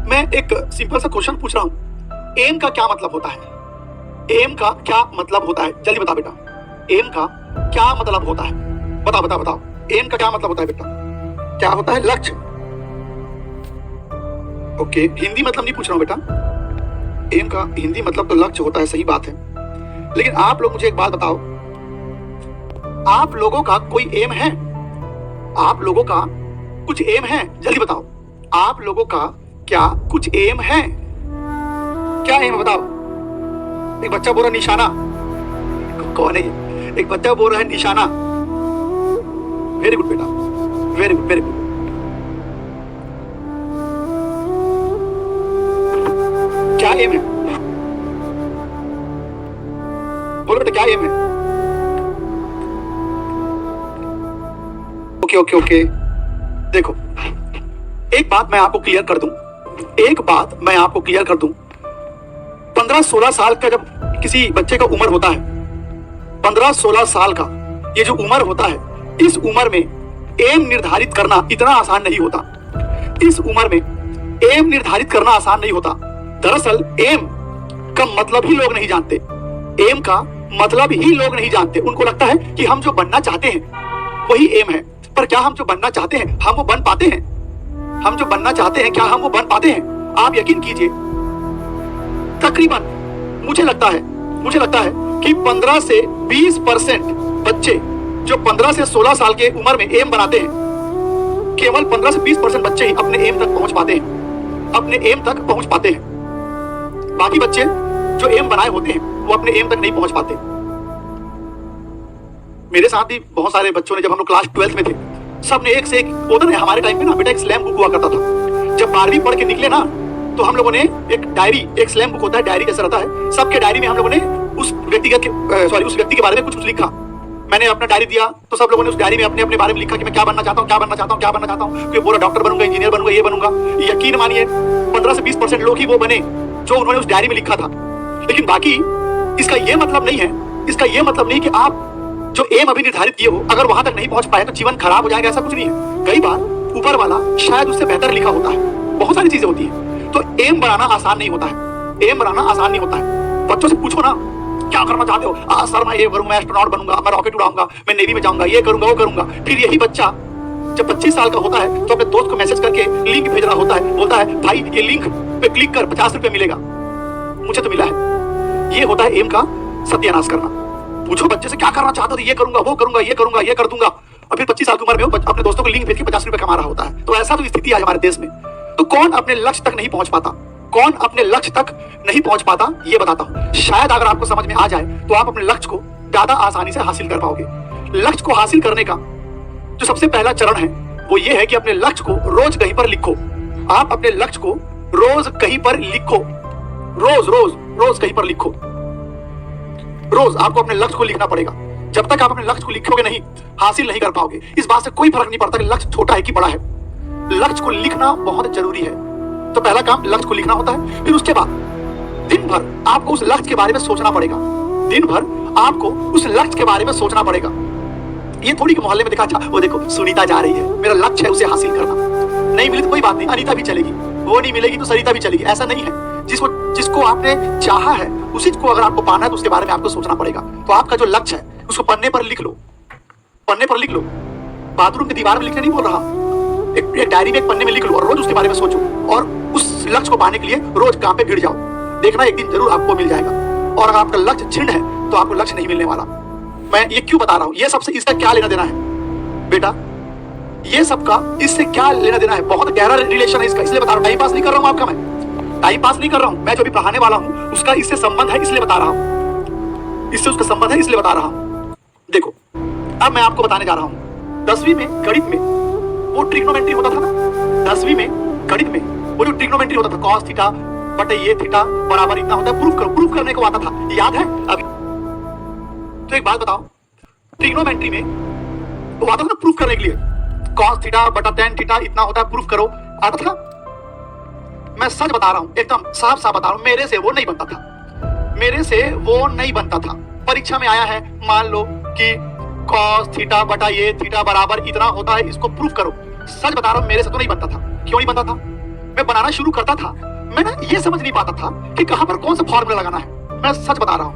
मैं एक सिंपल सा क्वेश्चन पूछ रहा हूँ, एम का क्या मतलब होता है? एम का क्या मतलब होता है? जल्दी बता बेटा, एम का क्या मतलब होता है? बताओ बताओ बताओ, एम का क्या मतलब होता है बेटा? क्या होता है? लक्ष्य। ओके, हिंदी मतलब नहीं पूछ रहा हूँ बेटा, एम का हिंदी मतलब तो लक्ष्य होता है, सही बात है। लेकिन आप लोग मुझे एक बात बताओ, आप लोगों का कोई एम है? आप लोगों का कुछ एम है? जल्दी बताओ, आप लोगों का क्या कुछ एम है? क्या एम है बताओ? एक बच्चा बोल रहा निशाना। कौन है ये? एक बच्चा बोल रहा है निशाना। वेरी गुड बेटा, वेरी गुड वेरी गुड। क्या एम है? बोलो बेटा, क्या एम है? ओके ओके ओके, देखो एक बात मैं आपको क्लियर कर दूं, एक बात मैं आपको क्लियर कर दूं। 15-16 साल का जब किसी बच्चे का उम्र होता है, 15-16 साल का ये जो उम्र होता है, इस उम्र में एम निर्धारित करना इतना आसान नहीं होता। इस उम्र में एम निर्धारित करना आसान नहीं होता। दरअसल एम का मतलब ही लोग नहीं जानते। एम का मतलब ही लोग नहीं जानते। उनको लगता है कि हम जो बनना चाहते हैं वही एम है। पर क्या हम जो बनना चाहते हैं हम वो बन पाते हैं? हम जो बनना चाहते हैं क्या हम वो बन पाते हैं? आप यकीन कीजिए, तकरीबन मुझे लगता है कि 15 से 20% बच्चे जो 15 से 16 साल के उम्र में एम बनाते हैं, केवल 15 से 20% बच्चे ही अपने एम तक पहुंच पाते हैं, अपने एम तक पहुंच पाते हैं। बाकी बच्चे जो एम बनाए होते हैं वो अपने एम तक नहीं पहुंच पाते। मेरे साथ भी बहुत सारे बच्चों ने, जब हम लोग क्लास 12th में थे, सब ने एक से एक, होता ना हमारे टाइम पे ना बेटा, एक स्लैम बुक हुआ करता था। जब 12वीं पढ़ के निकले ना, तो हम लोगों ने एक डायरी, एक स्लैम बुक होता है, डायरी जैसा रहता है, सबके डायरी में हम लोगों ने उस व्यक्ति के बारे में कुछ लिखा। मैंने अपना डायरी दिया तो सब लोगों ने उस डायरी में अपने अपने बारे में लिखा कि मैं क्या बनना चाहता हूँ, क्या बनना चाहता हूँ, क्या बनना चाहता हूँ। कोई बोला डॉक्टर बनूंगा, इंजीनियर बनूंगा, ये बनूंगा। यकीन मानिए 15 से 20% लोग ही वो बने जो उन्होंने उस डायरी में लिखा था। लेकिन बाकी इसका ये मतलब नहीं है, इसका ये मतलब नहीं कि आप जो एम अभी निर्धारित किए हो, अगर वहां तक नहीं पहुंच पाए तो जीवन खराब हो जाएगा, ऐसा कुछ नहीं है। कई बार ऊपर वाला शायद उससे बेहतर लिखा होता है, बहुत सारी चीजें होती है। तो एम बनाना आसान नहीं होता है, एम बनाना आसान नहीं होता है। बच्चों से पूछो ना, क्या करना चाहते हो? सर मैं ये करूंगा, मैं एस्ट्रोनॉट बनूंगा, मैं रॉकेट उड़ाऊंगा, मैं नेवी में जाऊंगा, ये करूंगा वो करूंगा। फिर यही बच्चा जब 25 साल का होता है तो अपने दोस्त को मैसेज करके लिंक भेज रहा होता है, बोलता है भाई ये लिंक पे क्लिक कर, 50 रुपए मिलेगा। मुझे तो मिला है। ये होता है एम का सत्यानाश करना। पूछो बच्चे से क्या करना चाहता था? ये करूंगा, वो करूंगा, ये करूंगा, ये कर दूंगा। और फिर 25 साल की उम्र में वो अपने दोस्तों को लिंक भेज के 50 रुपए कमा रहा होता है। तो ऐसा तो स्थिति है हमारे देश में। तो कौन अपने लक्ष्य तक नहीं पहुंच पाता? कौन अपने लक्ष्य तक नहीं पहुंच पाता? ये बताता हूं। शायद अगर आपको समझ में आ जाए तो आप अपने लक्ष्य को ज्यादा आसानी से हासिल कर पाओगे। लक्ष्य को हासिल करने का जो सबसे पहला चरण है वो ये है कि अपने लक्ष्य को रोज कहीं पर लिखो। आप अपने लक्ष्य को रोज कहीं पर लिखो, रोज रोज रोज कहीं पर लिखो। रोज आपको अपने लक्ष्य को लिखना पड़ेगा। जब तक आप अपने लक्ष्य को लिखोगे नहीं, हासिल नहीं कर पाओगे। इस बात से कोई फर्क नहीं पड़ता कि लक्ष्य छोटा है कि बड़ा है, लक्ष्य को लिखना बहुत जरूरी है। तो पहला काम लक्ष्य को लिखना होता है। फिर उसके बाद दिन भर आपको उस लक्ष्य के बारे में सोचना पड़ेगा। दिन भर आपको उस लक्ष्य के बारे में सोचना पड़ेगा। ये थोड़ी कि मोहल्ले में देखा, अच्छा वो देखो सुनीता जा रही है, मेरा लक्ष्य है उसे हासिल करना। नहीं मिली तो कोई बात नहीं, अनीता भी चलेगी। वो नहीं मिलेगी तो सरिता भी चलेगी। ऐसा नहीं है। जिसको आपने चाहा है उसी को अगर आपको पाना है तो उसके बारे में आपको सोचना पड़ेगा। तो आपका जो लक्ष्य है उसको पन्ने पर लिख लो, पन्ने पर लिख लो। बाथरूम की दीवार में लिखने नहीं बोल रहा, एक डायरी में, एक पन्ने में लिख लो और रोज उसके बारे में सोचो। और उस लक्ष्य को पाने के लिए रोज काम पे भिड़ जाओ। देखना एक दिन जरूर आपको मिल जाएगा। और अगर आपका लक्ष्य छिन्न है तो आपको लक्ष्य नहीं मिलने वाला। मैं ये क्यों बता रहा हूं? ये सबसे इसका क्या लेना देना है बेटा? ये सबका इससे क्या लेना देना है? बहुत गहरा रिलेशन है इसका, इसलिए बता रहा हूं। टाइम पास नहीं कर रहा हूं आपका, मैं टाइम पास नहीं कर रहा हूं। मैं जो भी पढ़ाने वाला हूं उसका इससे संबंध है, इसलिए बता रहा हूं। इससे उसका संबंध है, इसलिए बता रहा हूं। देखो अब मैं आपको बताने जा रहा हूं। 10वीं में गणित में वो ट्रिग्नोमेट्री होता था ना, 10वीं में गणित में वो जो ट्रिग्नोमेट्री होता था, cos थीटा बटे ये थीटा बराबर इतना होता है, प्रूफ करो। प्रूफ करने को आता था, याद है अभी? तो एक बात बताओ, ट्रिग्नोमेट्री में वो आता था ना प्रूफ करने के लिए, cos थीटा बटा tan थीटा इतना होता है, प्रूफ करो, आता था। मैं सच बता रहा हूं, एकदम साफ साफ बता रहा हूं, मेरे से वो नहीं बनता था, मेरे से वो नहीं बनता था। परीक्षा में आया है, मान लो कि cos थीटा बटा ये थीटा बराबर इतना होता है, इसको प्रूफ करो। सच बता रहा हूं, मेरे से तो नहीं बनता था। क्यों नहीं बनता था? मैं बनाना शुरू करता था, मैं ना ये समझ नहीं पाता था कि कहां पर कौन सा फॉर्मूला लगाना है। मैं सच बता रहा हूं,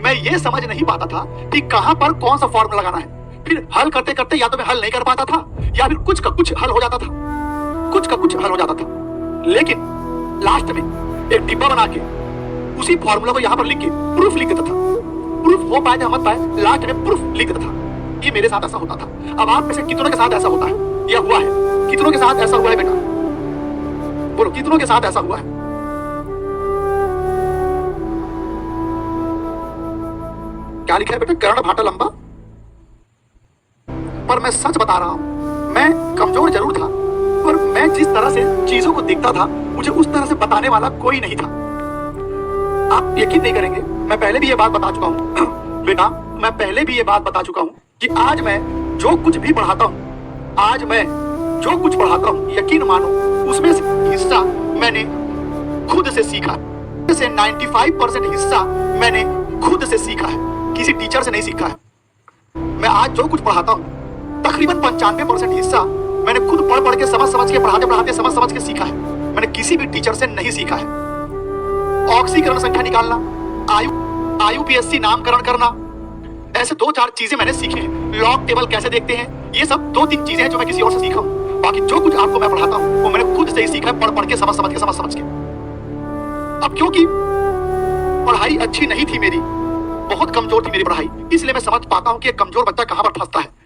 मैं ये समझ नहीं पाता था कि कहां पर कौन सा फॉर्मूला लगाना है। फिर हल करते करते या तो मैं हल नहीं कर पाता था या फिर कुछ का कुछ हल हो जाता था, कुछ का कुछ हल हो जाता था। लेकिन लास्ट में एक डिब्बा बना के उसी फॉर्मूला को यहां पर लिख के प्रूफ लिख देता था। प्रूफ हो पाए या मत पाए, लास्ट में प्रूफ लिख देता था। ये मेरे साथ ऐसा होता था। अब आप में से कितनों के साथ ऐसा होता है या हुआ है? कितनों के साथ ऐसा हुआ है बेटा? बोलो, कितनों के साथ ऐसा हुआ है? क्या लिखा है बेटा? कर्ण भाटा लंबा। पर मैं सच बता रहा हूं, मैं कमजोर जरूर था, पर मैं जिस तरह से चीजों को देखता था, मुझे उस तरह से बताने वाला कोई नहीं था। आप यकीन नहीं करेंगे, मैं पहले भी ये बात बता चुका हूं बेटा, मैं पहले भी ये बात बता चुका हूं कि आज मैं जो कुछ भी पढ़ाता हूं, आज मैं जो कुछ पढ़ाता हूं, यकीन मानो उसमें से हिस्सा मैंने खुद से सीखा है। से 95% हिस्सा मैंने खुद से सीखा है, किसी टीचर से नहीं सीखा है। मैं आज जो कुछ पढ़ाता हूं, तकरीबन 95% हिस्सा मैंने खुद पढ़ पढ़ के, समझ समझ के, पढ़ाते पढ़ाते समझ समझ के सीखा है। मैंने किसी भी टीचर से नहीं सीखा है। ऑक्सीकरण संख्या निकालना, आयुपीएससी नामकरण करना, ऐसे 2-4 चीजें मैंने सीखी हैं। लॉग टेबल कैसे देखते हैं, ये सब 2-3 चीजें हैं जो मैं किसी और से सीखा हूं। बाकी जो कुछ आपको मैं पढ़ाता हूं वो मैंने खुद से ही सीखा है, पढ़ पढ़ के, समझ समझ के। अब क्योंकि पढ़ाई अच्छी नहीं थी मेरी, बहुत कमजोर थी मेरी पढ़ाई, इसलिए मैं समझ पाता हूं कि एक कमजोर बच्चा कहां पर फंसता है।